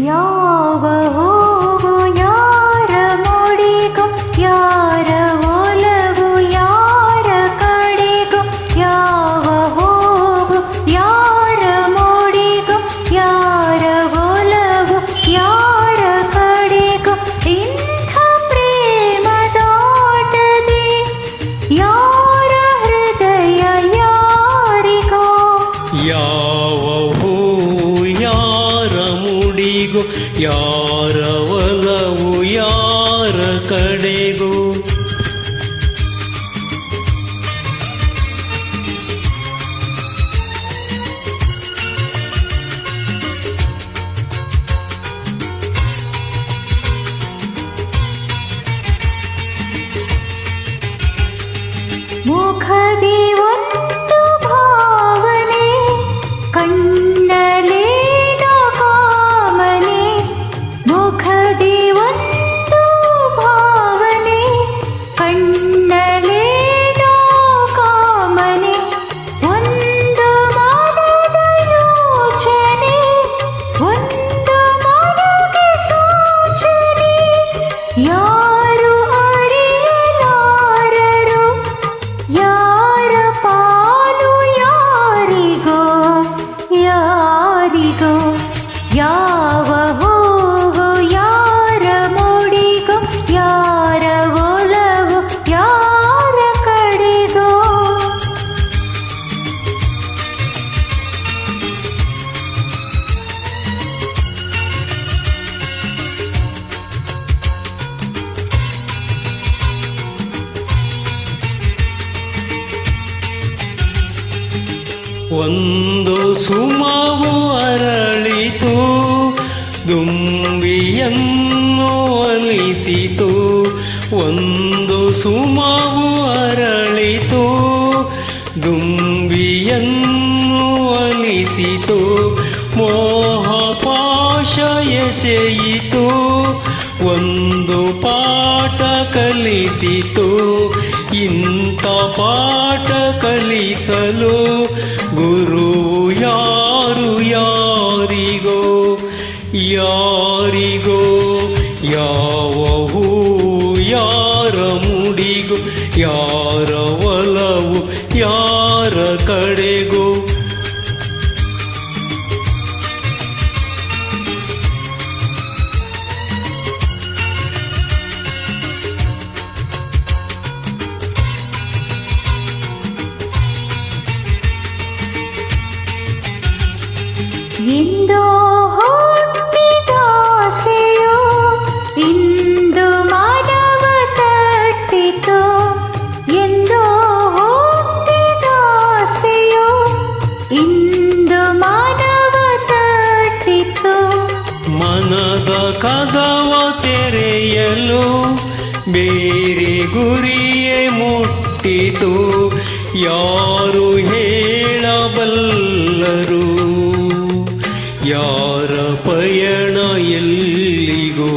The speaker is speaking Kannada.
ಯಾವ ಹೂವು ಯಾರ ಮುಡಿಗೂ, ಯಾರ ಒಲವು ಯಾರ ಕಡೆಗೂ, ಯಾವ ಹೂವು ಯಾರ ಮುಡಿಗೂ, ಯಾರ ಒಲವು ಯಾರ ಕಡೆಗೂ, ಇಂಥ ಪ್ರೇಮದಾಟದೆ ಯಾರ ಹೃದಯ ಯಾರಿಗೋ. ಯಾವ ಹೂವು ಯಾರ ಮುಡಿಗೂ, ಯಾರ ಒಲವು ಯಾರ ಕಡೆಗೂ. ಮುಖದಿ ಒಂದು ಭಾವನೆ, ಕಣ್ಣಲೇನೋ ಕಾಮನೆ. ಮುಖದಿ ಒಂದು ಭಾವನೆ, ಕಣ್ಣಲೇನೋ ಕಾಮನೆ. ಒಂದು ಮನದ ಯೋಚನೆ, ಒಂದು ಮನಗೆ ಸೂಚನೆ. ಯಾರು ಅರಿಯಲಾರರು, ಯಾರ ಪಾಲು ಯಾರಿಗೋ ಯಾರಿಗೋ. ಯಾವ ಹೂವು ಯಾರ ಮುಡಿಗೋ, ಯಾರ ಒಲವು ಯಾರ ಕಡೆಗೋ. ಒಂದು ಸುಮವು ಅರಳಿತು, ದುಂಬಿಯನ್ನು ಒಲಿಸಿತು. ಒಂದು ಸುಮವು ಅರಳಿತು, ದುಂಬಿಯನ್ನು ಒಲಿಸಿತು. ಮೋಹ ಪಾಶ ಎಸೆಯಿತು, ಒಂದು ಪಾಠ ಕಲಿಸಿತು. ಇಂಥ ಪಾಠ ಕಲಿಸಲು ಗುರು ಯಾರು ಯಾರಿಗೋ ಯಾರಿಗೋ. ಯಾವ ಹೂ ಯಾರ ಮುಡಿಗೋ, ಯಾರ ಒಲವು ಯಾರ ಕಡೆಗೋ. ಎಂದೋ ಹುಟ್ಟಿದಾಸೆಯೋ ಇಂದು ಮಾನವ ತಟ್ಟಿತು. ಎಂದೋ ಹುಟ್ಟಿದಾಸೆಯೋ ಇಂದು ಮಾನವ ತಟ್ಟಿತು. ಮನದ ಕದವ ತೆರೆಯಲು ಬೇರೆ ಗುರಿಯೇ ಮುಟ್ಟಿತು. ಯಾರು ಹೇಳಬಲ್ಲರು, ಯಾರ ಪಯಣ ಎಲ್ಲಿಗೋ